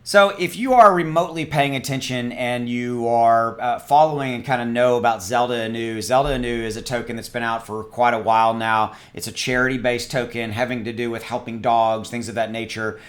So if you are remotely paying attention and you are following and kind of know about Zelda Anu, Zelda Anu is a token that's been out for quite a while now. It's a charity-based token having to do with helping dogs, things of that nature.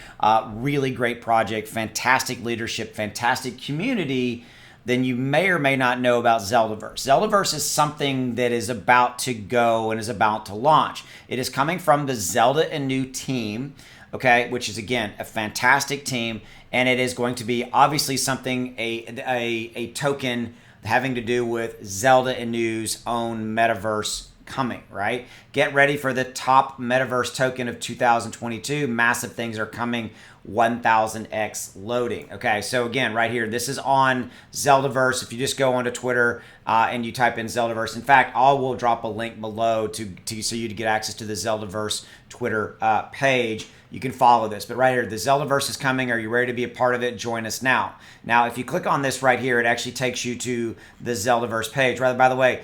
Really great project, fantastic leadership, fantastic community. Then you may or may not know about Zeldaverse. Zeldaverse is something that is about to go and is about to launch. It is coming from the Zelda Anu team, okay, which is again a fantastic team, and it is going to be obviously something a token having to do with Zelda Anu's own metaverse coming, right? Get ready for the top metaverse token of 2022. Massive things are coming. 1000x loading. Okay, so again, right here, this is on Zeldaverse. If you just go onto Twitter and you type in Zeldaverse, in fact, I will drop a link below to so you to get access to the Zeldaverse Twitter page. You can follow this, but right here, the Zeldaverse is coming. Are you ready to be a part of it? Join us now. Now, if you click on this right here, it actually takes you to the Zeldaverse page. Rather, by the way,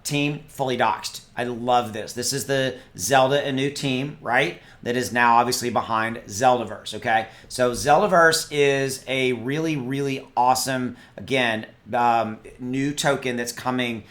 team fully doxed. I love this. This is the Zelda Anu team, right? That is now obviously behind Zeldaverse, okay? So Zeldaverse is a really, really awesome, again, new token that's coming.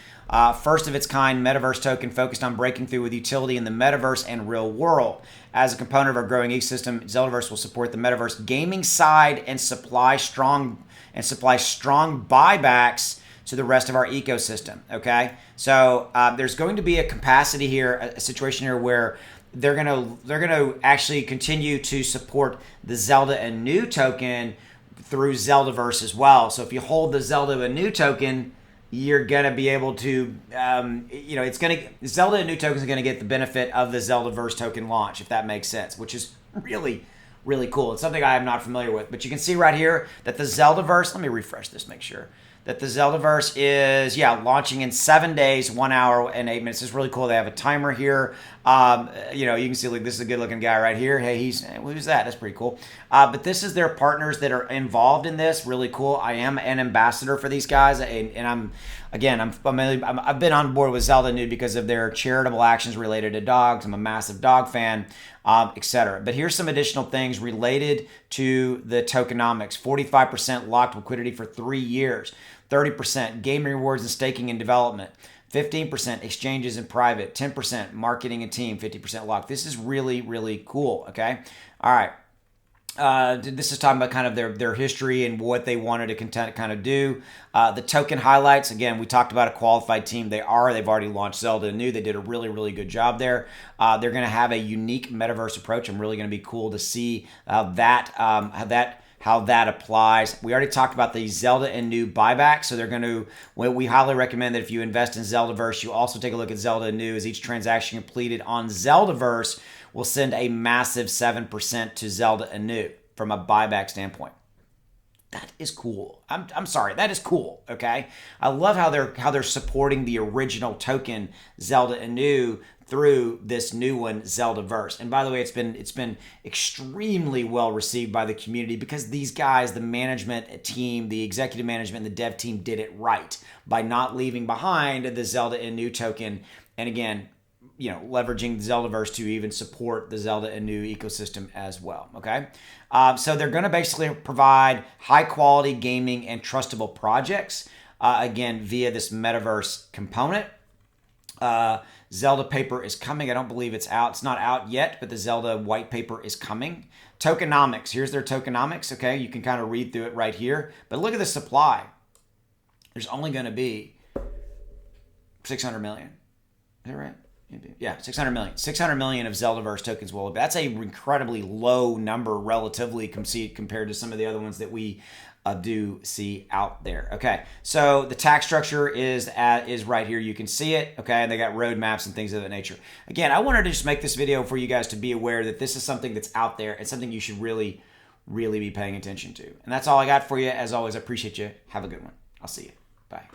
First of its kind metaverse token focused on breaking through with utility in the metaverse and real world. As a component of our growing ecosystem, Zeldaverse will support the metaverse gaming side and supply strong buybacks to the rest of our ecosystem. Okay, so there's going to be a capacity here, a situation here where they're gonna actually continue to support the Zelda Anu token through Zeldaverse as well. So if you hold the Zelda Anu token, you're gonna be able to, Zelda Anu token is gonna get the benefit of the Zeldaverse token launch, if that makes sense, which is really, really cool. It's something I am not familiar with, but you can see right here that the Zeldaverse. Let me refresh this, make sure that the Zeldaverse is, launching in 7 days, 1 hour and 8 minutes. It's really cool. They have a timer here. You can see, like, this is a good looking guy right here. Hey, who's that? That's pretty cool. But this is their partners that are involved in this. Really cool. I am an ambassador for these guys, and I've been on board with Zelda Anu because of their charitable actions related to dogs. I'm a massive dog fan, etc. But here's some additional things related to the tokenomics. 45% locked liquidity for 3 years. 30% gaming rewards and staking and development. 15% exchanges in private. 10% marketing and team. 50% locked. This is really, really cool. Okay. All right. This is talking about kind of their history and what they wanted to kind of do. The token highlights, again, we talked about a qualified team. They've already launched Zelda Anu. They did a really, really good job there. They're going to have a unique metaverse approach. I'm really going to be cool to see how that applies. We already talked about the Zelda Anu buyback. So we highly recommend that if you invest in Zeldaverse, you also take a look at Zelda Anu, as each transaction completed on Zeldaverse will send a massive 7% to Zelda Anu from a buyback standpoint. That is cool. I'm sorry, that is cool. Okay, I love how they're supporting the original token Zelda Anu through this new one, Zeldaverse. And by the way, it's been extremely well received by the community because these guys, the management team, the executive management, and the dev team did it right by not leaving behind the Zelda Anu token. And again, leveraging Zeldaverse to even support the Zelda Anu ecosystem as well. Okay, so they're going to basically provide high quality gaming and trustable projects, again via this metaverse component. Zelda paper is coming. I don't believe it's out. It's not out yet, but the Zelda white paper is coming. Tokenomics. Here's their tokenomics. Okay, you can kind of read through it right here. But look at the supply. There's only going to be 600 million. Is that right? Yeah, 600 million. 600 million of Zeldaverse tokens will be. That's an incredibly low number relatively compared to some of the other ones that we do see out there. Okay, so the tax structure is right here. You can see it. Okay, and they got roadmaps and things of that nature. Again, I wanted to just make this video for you guys to be aware that this is something that's out there and something you should really, really be paying attention to. And that's all I got for you. As always, I appreciate you. Have a good one. I'll see you. Bye.